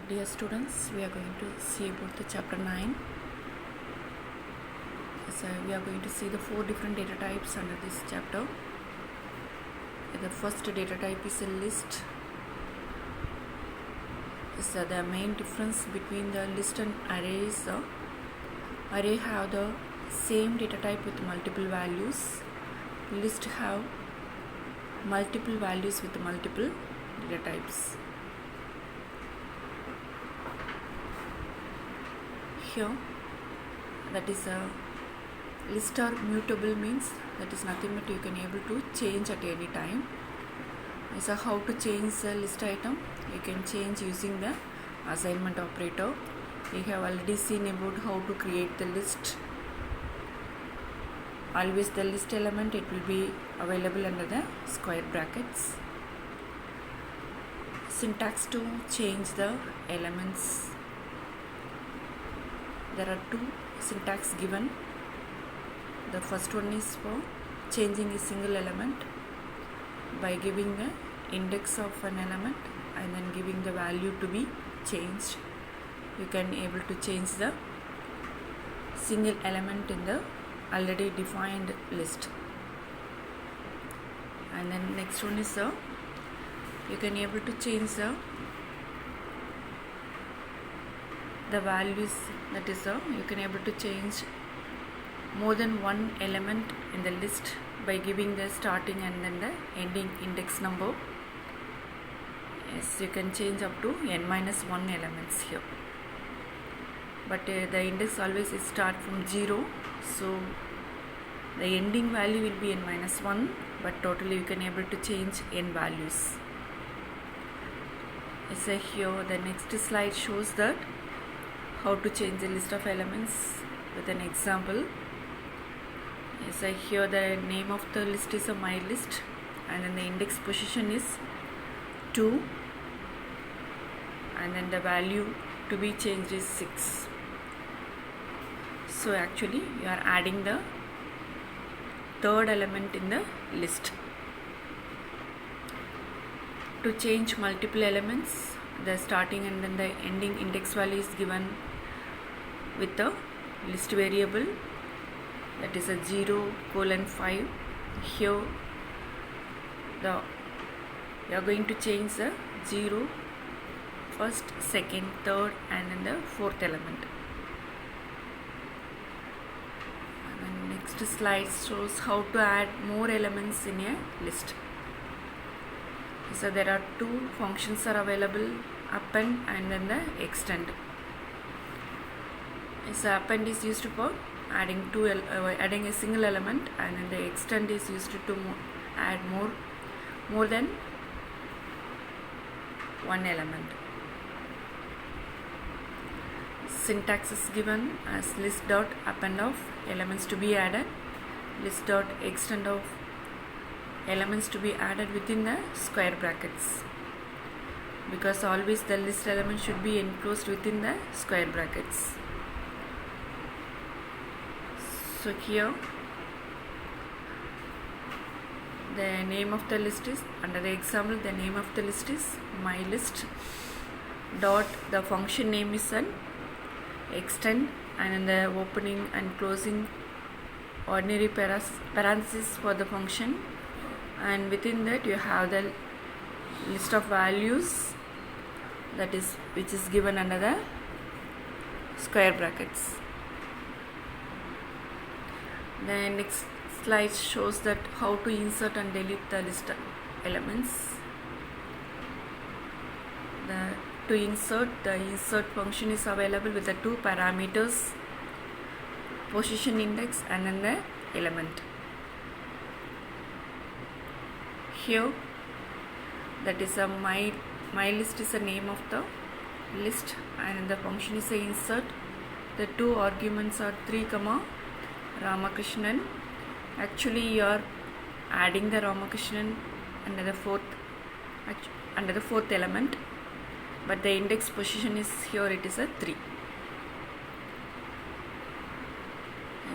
Dear students, we are going to see about the chapter 9. So we are going to see the 4 different data types under this chapter. The first data type is a list. So the main difference between the list and array is array have the same data type with multiple values. List have multiple values with multiple data types. Here, that is a list are mutable means that is nothing but you can able to change at any time. So how to change the list item? You can change using the assignment operator. We have already seen about how to create the list. Always the list element, it will be available under the square brackets. Syntax to change the elements. There are 2 syntax given. The first one is for changing a single element by giving the index of an element and then giving the value to be changed. You can able to change the single element in the already defined list. And then next one is you can able to change the values, that is you can able to change more than one element in the list by giving the starting and then the ending index number. Yes, you can change up to n-1 elements here, but the index always is start from 0, so the ending value will be n-1, but totally you can able to change n values. So here the next slide shows that how to change the list of elements with an example. So here the name of the list is a my list and then the index position is 2 and then the value to be changed is 6. So actually you are adding the third element in the list. To change multiple elements, the starting and then the ending index value is given with the list variable, that is a 0:5. Here you are going to change the 0, first, second, third and then the fourth element. And then next slide shows how to add more elements in a list. So there are 2 functions are available, append and then the extend. So append is used for adding adding a single element, and then the extend is used to add more than one element. Syntax is given as list dot append of elements to be added, list dot extend of elements to be added within the square brackets, because always the list element should be enclosed within the square brackets. So here the name of the list is, under the example the name of the list is my list dot, the function name is an extend and in the opening and closing ordinary parenthesis for the function, and within that you have the list of values, that is which is given under the square brackets. The next slide shows that how to insert and delete the list elements. To insert, the insert function is available with the 2 parameters, position index and then the element. Here that is a my list is the name of the list and the function is a insert. The 2 arguments are 3, Ramakrishnan. Actually you are adding the Ramakrishnan under the fourth element, but the index position is here, it is a 3.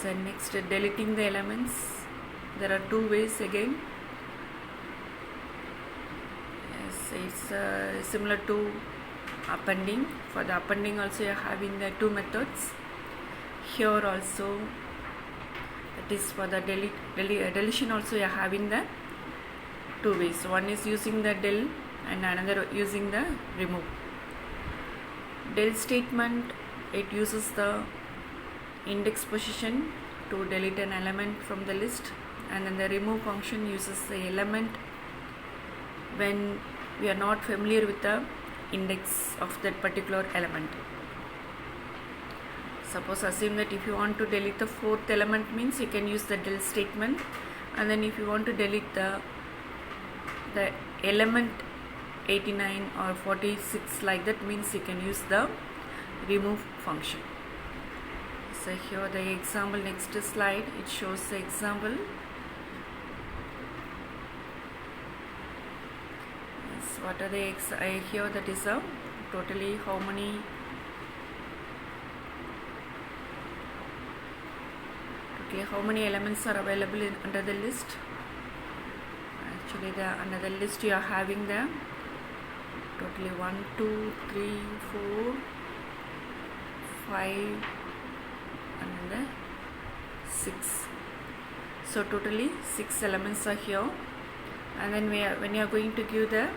So next, deleting the elements, there are 2 ways again. Yes, it's similar to appending. For the appending also you are having the two methods. Here also, that is for the deletion also you are having the two ways. One is using the del and another using the remove. Del statement, it uses the index position to delete an element from the list, and then the remove function uses the element when we are not familiar with the index of that particular element. Suppose assume that if you want to delete the fourth element means you can use the del statement, and then if you want to delete the element 89 or 46 like that means you can use the remove function. So here the example, next slide, it shows the example. Yes, what are the here that is a totally how many elements are available under the list. Actually under the list you are having the totally 1, 2, 3, 4, 5 and then 6. So totally 6 elements are here, and then when you are going to give the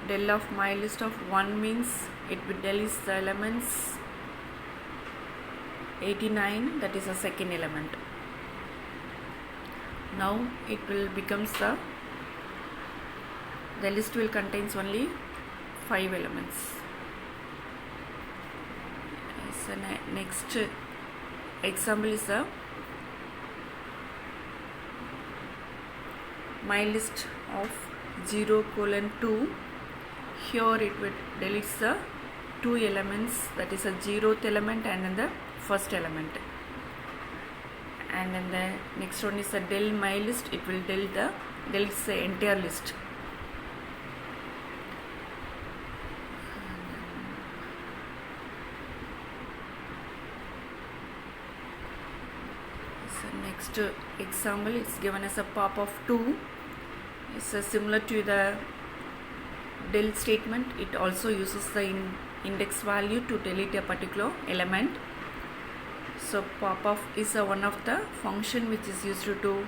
del of my list of 1 means it will delete the elements 89, that is a second element. Now it will becomes the list will contains only 5 elements. So next example is the my list of 0:2. Here it will delete the 2 elements, that is a 0th element and then the first element, and then the next one is the del my list, it will delete the entire list. So next example is given as a pop of 2. It's similar to the del statement. It also uses the index value to delete a particular element. So pop of is one of the function which is used to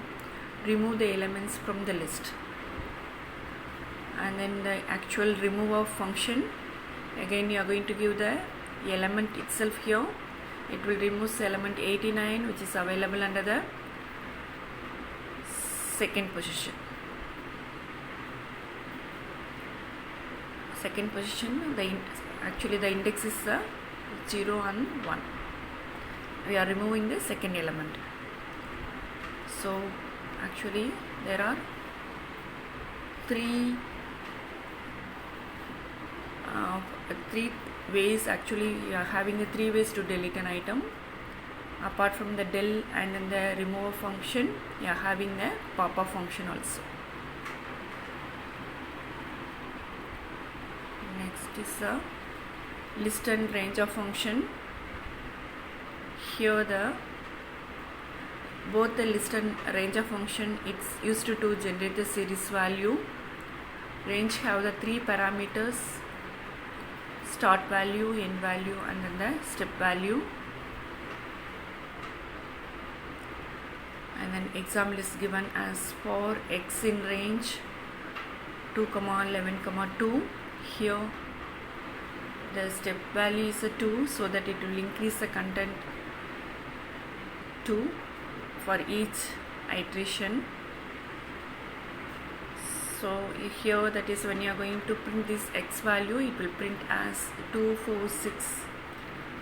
remove the elements from the list. And then the actual remove of function, again you are going to give the element itself here. It will remove the element 89 which is available under the second position. Second position, actually the index is 0 and 1. We are removing the second element. So actually there are three ways. Actually you are having the 3 ways to delete an item. Apart from the del and then the remove function, you are having the pop-up function also. Next is a list and range of function. Here both the list and range of function, it's used to generate the series value. Range have the 3 parameters: start value, end value and then the step value. And then example is given as for x in range 2, 11, 2. Here the step value is a 2, so that it will increase the content 2 for each iteration. So here that is when you are going to print this x value, it will print as 2, 4, 6,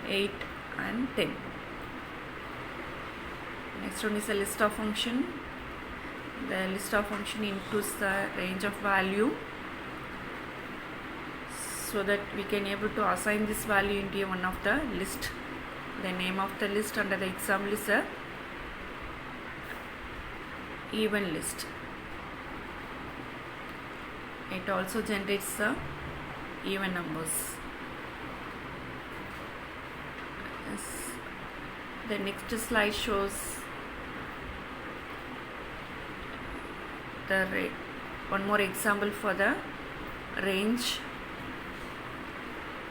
8 and 10. Next one is a list of function. The list of function includes the range of value, so that we can able to assign this value into one of the list. The name of the list under the example is a even list. It also generates the even numbers. The next slide shows one more example for the range.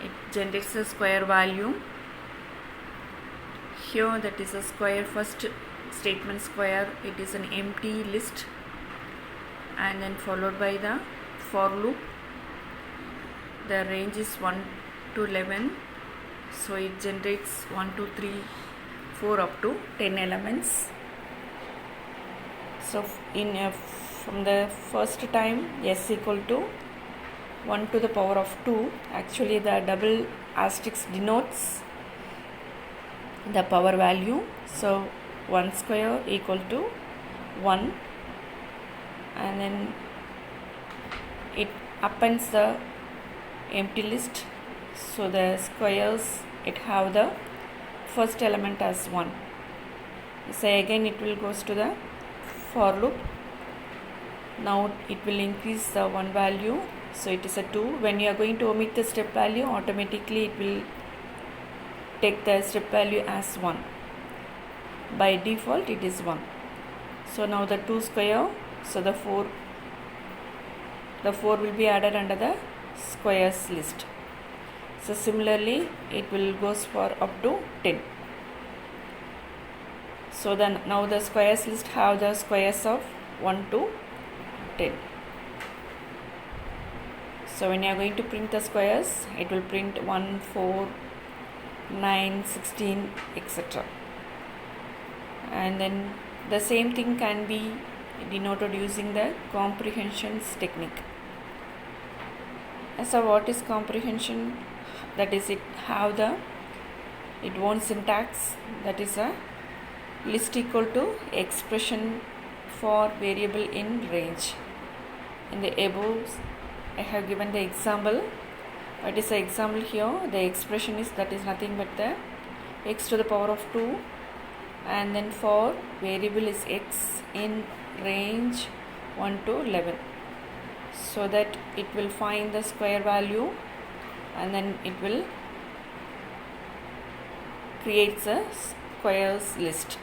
it generates a square value. Here that is a square, first statement square, it is an empty list, and then followed by the for loop. The range is 1 to 11, so it generates 1 2 3 4 up to 10 elements. So from the first time s equal to 1 to the power of 2, actually the double asterisk denotes the power value. So 1 square equal to 1, and then it appends the empty list. So the squares, it have the first element as 1. So again it will goes to the for loop. Now it will increase the 1 value, so it is a 2. When you are going to omit the step value, automatically it will take the step value as 1. By default it is 1. So now the 2 square, so the 4 will be added under the squares list. So similarly it will goes for up to 10. So then now the squares list have the squares of 1 to 10. So when you are going to print the squares, it will print 1 4 9 16 etc. And then the same thing can be denoted using the comprehensions technique. So what is comprehension? That is, it have the own syntax, that is a list equal to expression for variable in range. In the above I have given the example. What is the example here? The expression is, that is nothing but the x to the power of 2, and then for variable is x in range 1 to 11, so that it will find the square value, and then it will create a squares list.